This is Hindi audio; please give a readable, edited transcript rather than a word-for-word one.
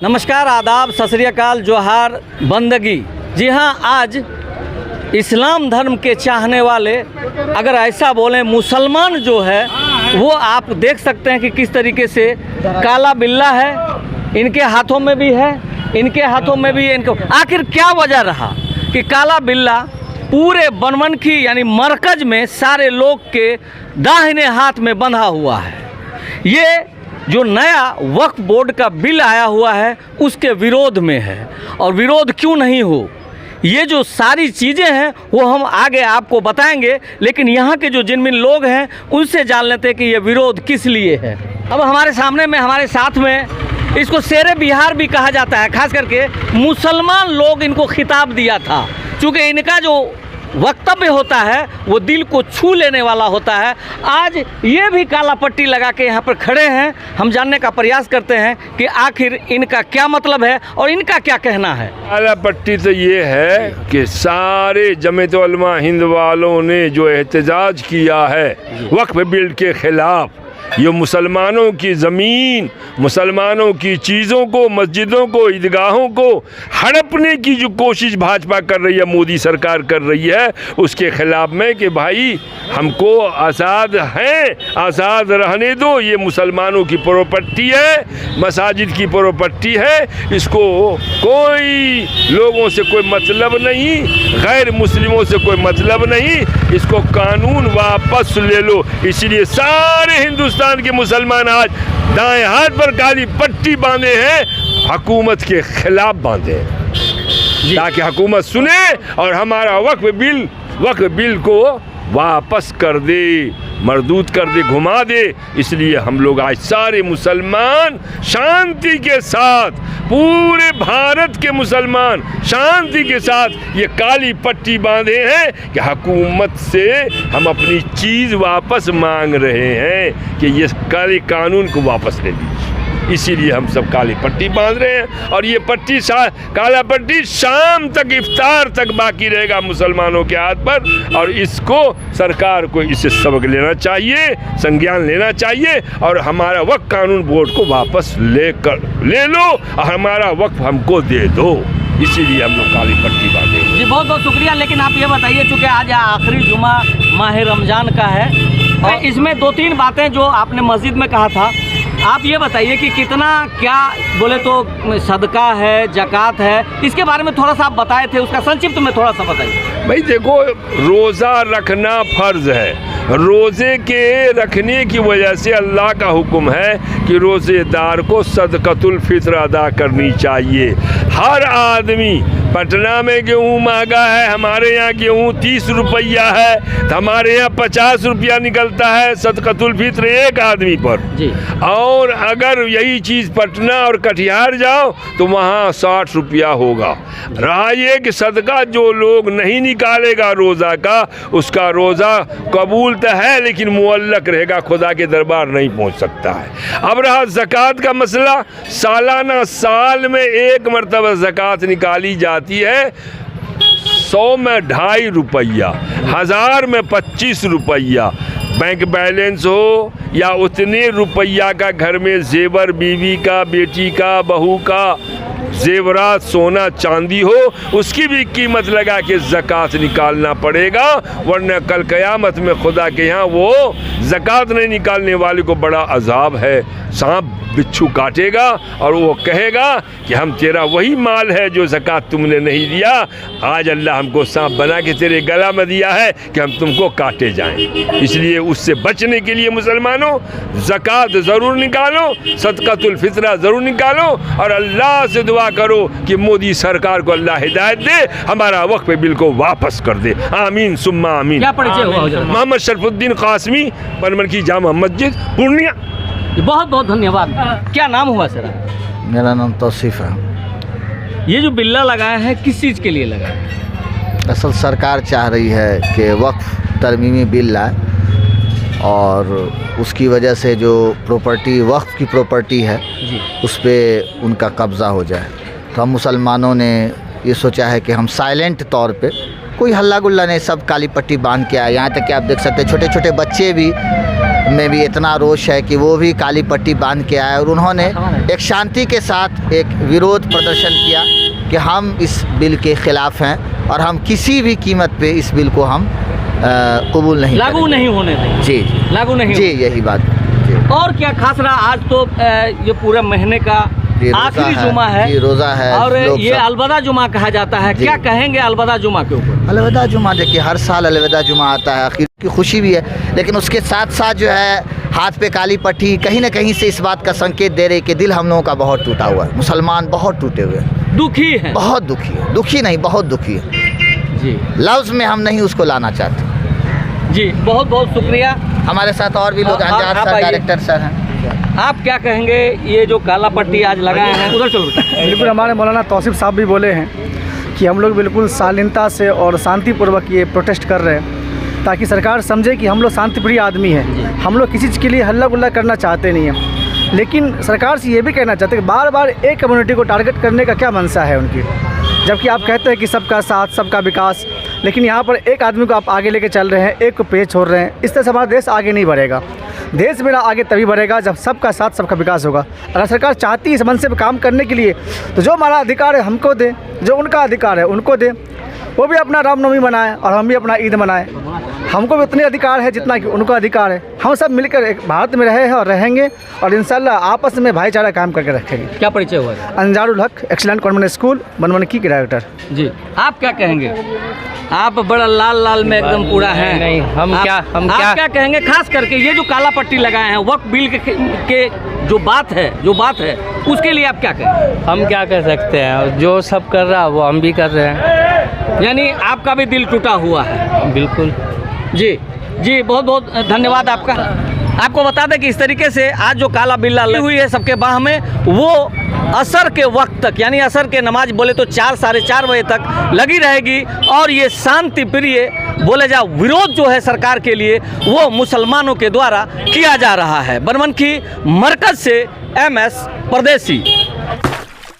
नमस्कार, आदाब, सत श्री अकाल, जोहार, बंदगी। जी हाँ, आज इस्लाम धर्म के चाहने वाले अगर ऐसा बोलें, मुसलमान जो है वो आप देख सकते हैं कि किस तरीके से काला बिल्ला है, इनके हाथों में भी है, इनके हाथों में भी है। इनको आखिर क्या वजह रहा कि काला बिल्ला पूरे बनमनखी यानी मरकज में सारे लोग के दाहिने हाथ में बंधा हुआ है। ये जो नया वक्फ बोर्ड का बिल आया हुआ है उसके विरोध में है। और विरोध क्यों नहीं हो, ये जो सारी चीज़ें हैं वो हम आगे आपको बताएंगे, लेकिन यहाँ के जो जिन लोग हैं उनसे जान लेते हैं कि ये विरोध किस लिए है। अब हमारे सामने में, हमारे साथ में, इसको शेरे बिहार भी कहा जाता है, खास करके मुसलमान लोग इनको खिताब दिया था, क्योंकि इनका जो वक्तव्य होता है वो दिल को छू लेने वाला होता है। आज ये भी काला पट्टी लगा के यहाँ पर खड़े हैं। हम जानने का प्रयास करते हैं कि आखिर इनका क्या मतलब है और इनका क्या कहना है। काला पट्टी तो ये है कि सारे जमीयत उलमा हिंद वालों ने जो एहतजाज किया है वक्फ बिल के खिलाफ, ये मुसलमानों की ज़मीन, मुसलमानों की चीज़ों को, मस्जिदों को, ईदगाहों को हड़पने की जो कोशिश भाजपा कर रही है, मोदी सरकार कर रही है, उसके ख़िलाफ़ में कि भाई हमको आज़ाद हैं, आज़ाद रहने दो। ये मुसलमानों की प्रॉपर्टी है, मसाजिद की प्रॉपर्टी है, इसको कोई लोगों से कोई मतलब नहीं, गैर मुस्लिमों से कोई मतलब नहीं, इसको कानून वापस ले लो। इसलिए सारे हिंदुस्तान के मुसलमान आज दाएं हाथ पर काली पट्टी बांधे हैं, हुकूमत के खिलाफ बांधे हैं, ताकि हुकूमत सुने और हमारा वक्फ बिल को वापस कर दे, मरदूद कर दे, घुमा दे। इसलिए हम लोग आज सारे मुसलमान शांति के साथ, पूरे भारत के मुसलमान शांति के साथ ये काली पट्टी बांधे हैं कि हुकूमत से हम अपनी चीज़ वापस मांग रहे हैं कि ये काले कानून को वापस ले लीजिए। इसीलिए हम सब काली पट्टी बांध रहे हैं और ये पट्टी काला पट्टी शाम तक, इफ्तार तक बाकी रहेगा मुसलमानों के हाथ पर। और इसको सरकार को इससे सबक लेना चाहिए, संज्ञान लेना चाहिए और हमारा वक्फ कानून बोर्ड को वापस ले लो और हमारा वक्फ हमको दे दो। इसीलिए हम लोग काली पट्टी बांधे। जी बहुत बहुत शुक्रिया। लेकिन आप ये बताइए, चूँकि आज आखिरी जुमा माह रमज़ान का है और इसमें 2-3 बातें जो आपने मस्जिद में कहा था, आप ये बताइए कि कितना, क्या बोले तो सदका है, ज़कात है, इसके बारे में थोड़ा सा आप बताए थे, उसका संक्षिप्त में थोड़ा सा बताइए। भाई देखो, रोज़ा रखना फ़र्ज़ है। रोज़े के रखने की वजह से अल्लाह का हुक्म है कि रोज़ेदार को सदक़तुल फ़ित्र अदा करनी चाहिए। हर आदमी, पटना में गेहूँ महंगा है, हमारे यहाँ गेहूँ 30 रुपया है, तो हमारे यहाँ 50 रुपया निकलता है सदक़तुल फ़ित्र एक आदमी पर जी। और अगर यही चीज़ पटना और कटिहार जाओ तो वहाँ 60 रुपया होगा। रहा ये कि सदका जो लोग नहीं निकालेगा रोज़ा का, उसका रोज़ा कबूल तो है लेकिन मुअल्लक रहेगा, खुदा के दरबार नहीं पहुँच सकता है। अब रहा ज़कात का मसला, सालाना साल में एक मरतबा ज़कात निकाली जाती है। 100 में 2.5 रुपया, 1000 में 25 रुपया। बैंक बैलेंस हो या उतने रुपया का घर में जेवर, बीवी का, बेटी का, बहू का जेवरात, सोना चांदी हो, उसकी भी कीमत लगा के ज़कात निकालना पड़ेगा, वरना कल क़यामत में खुदा के यहाँ वो ज़कात नहीं निकालने वाले को बड़ा अजाब है। सांप बिच्छू काटेगा और वो कहेगा कि हम तेरा वही माल है जो ज़कात तुमने नहीं दिया, आज अल्लाह हमको सांप बना के तेरे गला में दिया है कि हम तुमको काटे जाएं। इसलिए उससे बचने के लिए मुसलमानों ज़कात ज़रूर निकालो, सदक़तुल फ़ित्रा ज़रूर निकालो और अल्लाह से दुआ करो कि मोदी सरकार को अल्लाह हिदायत दे, हमारा वक्फ बिल को वापस कर दे। आमीन सुम्मा आमीन। क्या परिचय हुआ? मोहम्मद शरफुद्दीन कासमी, बनमनखी जामा मस्जिद, पूर्णिया। बहुत बहुत धन्यवाद। क्या नाम हुआ सर? मेरा नाम तौसीफ़ है। ये जो बिल्ला लगाया है किस चीज़ के लिए लगाया है? असल सरकार चाह रही है कि वक्फ तरमीमी बिल लाए और उसकी वजह से जो प्रॉपर्टी, वक्फ की प्रॉपर्टी है जी, उस पर उनका कब्ज़ा हो जाए। तो हम मुसलमानों ने ये सोचा है कि हम साइलेंट तौर पे, कोई हल्ला गुल्ला नहीं, सब काली पट्टी बांध के आए। यहाँ तक कि आप देख सकते हैं छोटे छोटे बच्चे भी में भी इतना रोष है कि वो भी काली पट्टी बांध के आए और उन्होंने एक शांति के साथ एक विरोध प्रदर्शन किया कि हम इस बिल के ख़िलाफ़ हैं और हम किसी भी कीमत पे इस बिल को हम कबूल नहीं लागू करेंगे। नहीं होने देंगे। जी जी लागू नहीं जी, यही बात जी। और क्या खास रहा आज तो ये पूरे महीने का जी, रोज़ा आखिरी है, जुमा है जी, रोज़ा है, और लोग ये सब- अलविदा जुमा कहा जाता है। जी। क्या कहेंगे अलविदा जुमा के ऊपर? अलविदा जुमा देखिए हर साल अलविदा जुमा आता है, आखिर की खुशी भी है, लेकिन उसके साथ साथ जो है हाथ पे काली पट्टी कहीं ना कहीं से इस बात का संकेत दे रही कि दिल हम लोगों का बहुत टूटा हुआ है, मुसलमान बहुत टूटे हुए हैं, दुखी है। बहुत दुखी है, दुखी नहीं बहुत दुखी है, जी लफ्ज़ में हम नहीं उसको लाना चाहते। जी, बहुत बहुत शुक्रिया। हमारे साथ और भी लोग और अंजार आप सर आइए। डायरेक्टर सर हैं। आप क्या कहेंगे ये जो काला पट्टी आज लगाए हैं? उधर चलो बेटा। बिल्कुल हमारे मौलाना तौसीफ साहब भी बोले हैं कि हम लोग बिल्कुल शालीनता से और शांतिपूर्वक ये प्रोटेस्ट कर रहे हैं ताकि सरकार समझे कि हम लोग शांतिप्रिय आदमी हैं, हम लोग किसी चीज़ के लिए हल्ला गुल्ला करना चाहते नहीं हैं। लेकिन सरकार से ये भी कहना चाहते हैं कि बार बार एक कम्युनिटी को टारगेट करने का क्या मंशा है उनकी, जबकि आप कहते हैं कि सबका साथ सबका विकास, लेकिन यहाँ पर एक आदमी को आप आगे लेके चल रहे हैं, एक को पीछे छोड़ रहे हैं। इस तरह से हमारा देश आगे नहीं बढ़ेगा। देश मेरा आगे तभी बढ़ेगा जब सबका साथ सबका विकास होगा। अगर सरकार चाहती है इस मनसे पे काम करने के लिए तो जो हमारा अधिकार है हमको दे, जो उनका अधिकार है उनको दे। वो भी अपना रामनवमी मनाएं और हम भी अपना ईद मनाएं। हमको भी उतने अधिकार है जितना कि उनको अधिकार है। हम सब मिलकर एक भारत में रहे हैं और रहेंगे और इंशाल्लाह आपस में भाईचारा काम करके रखेंगे। क्या परिचय हुआ है? अंजारुल हक एक्सीलेंट कॉन्वेंट स्कूल बनमनकी के डायरेक्टर। जी, आप क्या कहेंगे? आप बड़ा लाल लाल में एकदम पूरा है। नहीं, हम आप क्या कहेंगे? खास करके ये जो काला पट्टी लगाए हैं वक्फ बिल के जो बात है उसके लिए आप क्या कहेंगे? हम क्या कर सकते हैं, जो सब कर रहा है वो हम भी कर रहे हैं। यानी आपका भी दिल टूटा हुआ है। बिल्कुल जी जी, बहुत बहुत धन्यवाद आपका। आपको बता दें कि इस तरीके से आज जो काला बिल्ला लगी हुई है सबके बाह में, वो असर के वक्त तक यानी असर के नमाज बोले तो 4 साढ़े 4 बजे तक लगी रहेगी। और ये शांति प्रिय बोले जा विरोध जो है सरकार के लिए वो मुसलमानों के द्वारा किया जा रहा है। बनमनखी मरकज से MS परदेसी।